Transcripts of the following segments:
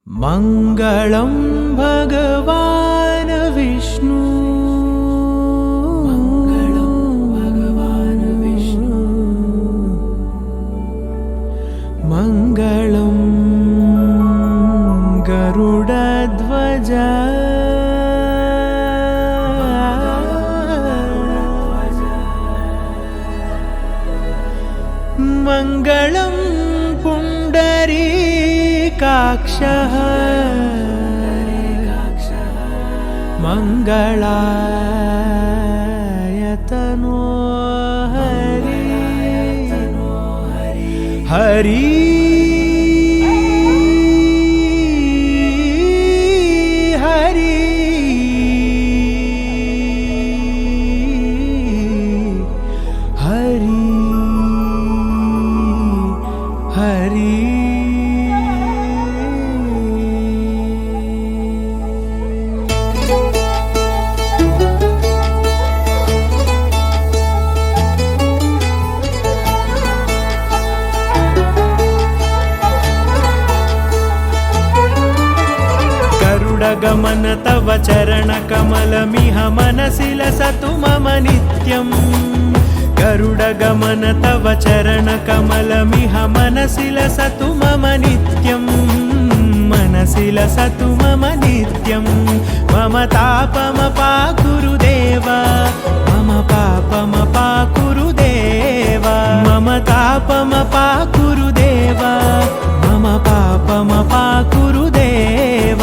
मङ्गलं भगवान् विष्णु मङ्गलं गरुडध्वज मङ्गलं पुण्डरीकाक्षः मङ्गलाय तनो हरि हरि हरि हरि हरि गरुडगमन तव चरणकमलमिह मनसि लसतु मम नित्यम् गरुडगमन तव चरणकमलमिह मनसि लसतु मम नित्यम् मनसि लसतु मम नित्यम् मम तापमपाकुरु देव मम पापमपाकुरु देव मम तापमपाकुरु देव मम पापमपाकुरु देव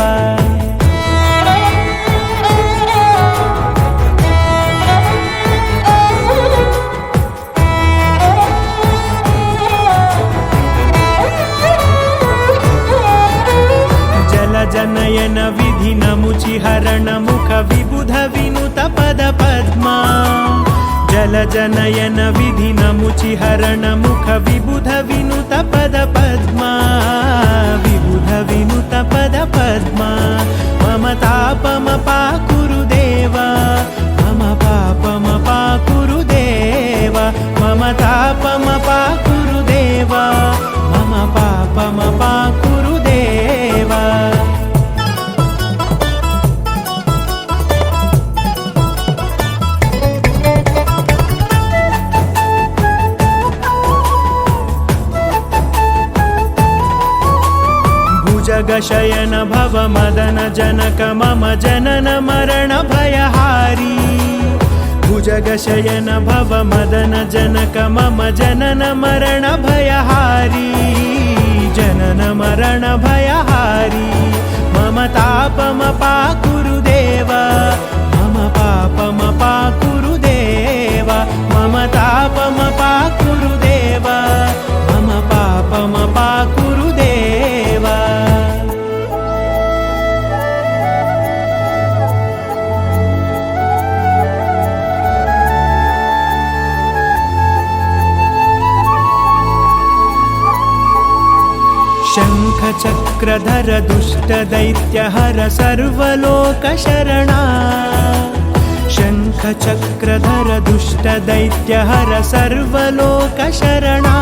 जनयन विधि नमुचिहरण मुख विबुध विनुत पद पद्मा जल जनयन विधि नमुचिहरण मुख विबुध विनुत पद पद्मा विबुध विनुत पद पद्मा मम तापमपाकुरु देव मम पापमपाकुरु देव मम तापमपाकुरु देव मम पापमपाकुरु देव जगशयन भव मदन जनक मम जनन मरण भयहारी भुजगशयन भव मदन जनक मम जनन मरण भयहारी जनन मरण भयहारी मम तापमपाकुरु देव मम पापमपाकुरु देव मम तापमपाकुरु देव मम पापमपाकुरु देव शङ्खचक्रधर दुष्टदैत्यहर सर्वलोकशरणा शङ्खचक्रधर दुष्टदैत्यहर सर्वलोकशरणा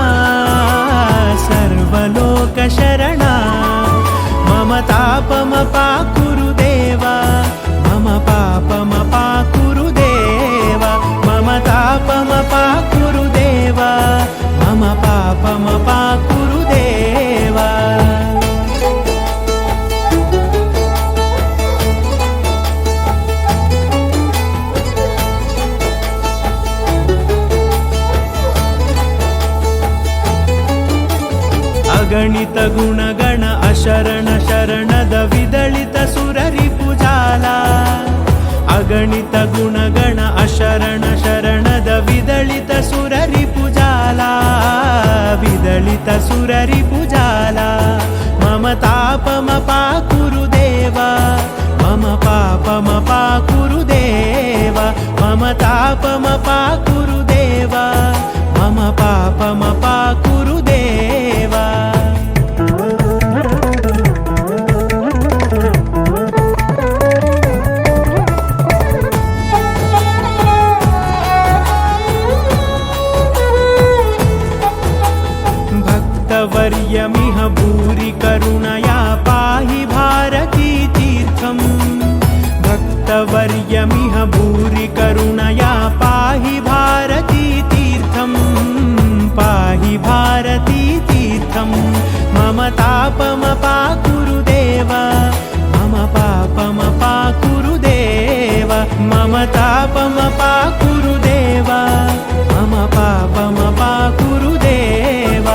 सर्वलोकशरणा मम तापमपाकुरु देव मम पापमपाकुरु देव मम तापमपाकुरु देव मम पापमपाकुरु देव अगणित गुणगण अशरण शरणद विदलित सुररिपुजाला अगणित गुणगण अशरण शरणद विदलित सुररिपुजाला विदलित सुररिपुजाला मम तापमपाकुरु देव मम पापमपाकुरु देव मम तापमपाकुरु देव मम पापमपाकुरु देव भक्तवर्यमिह भूरि करुणया पाहि भरतवर्यमिह भूरि करुणया पाहि भारती तीर्थं पाहि भारती तीर्थं मम तापमपाकुरु देव मम पापमपाकुरु देव मम तापमपाकुरु देव मम पापमपाकुरु देव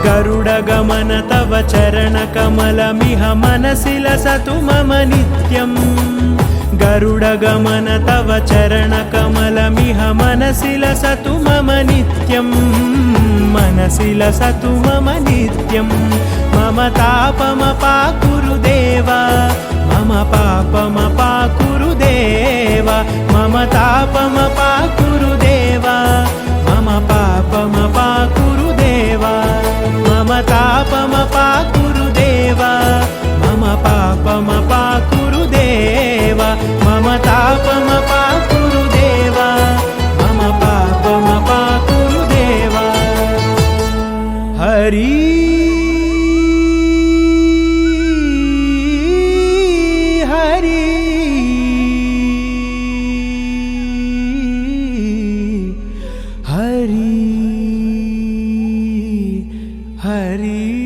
गरुडगमन तव चरणकमलमिह मनसि लसतु मम नित्यं गरुडगमन तव चरणकमलमिह मनसि लसतु मम नित्यं मनसि लसतु मम नित्यं मम तापमपाकुरु देव मम पापमपाकुरु देव मम तापमपाकुरु देव मम पापमपाकुरु देव मम तापमपाकुरु देव मम पापमपाकुरु देव मम तापमपाकुरु देव मम पापमपाकुरु देव हरि हरि हरि हरि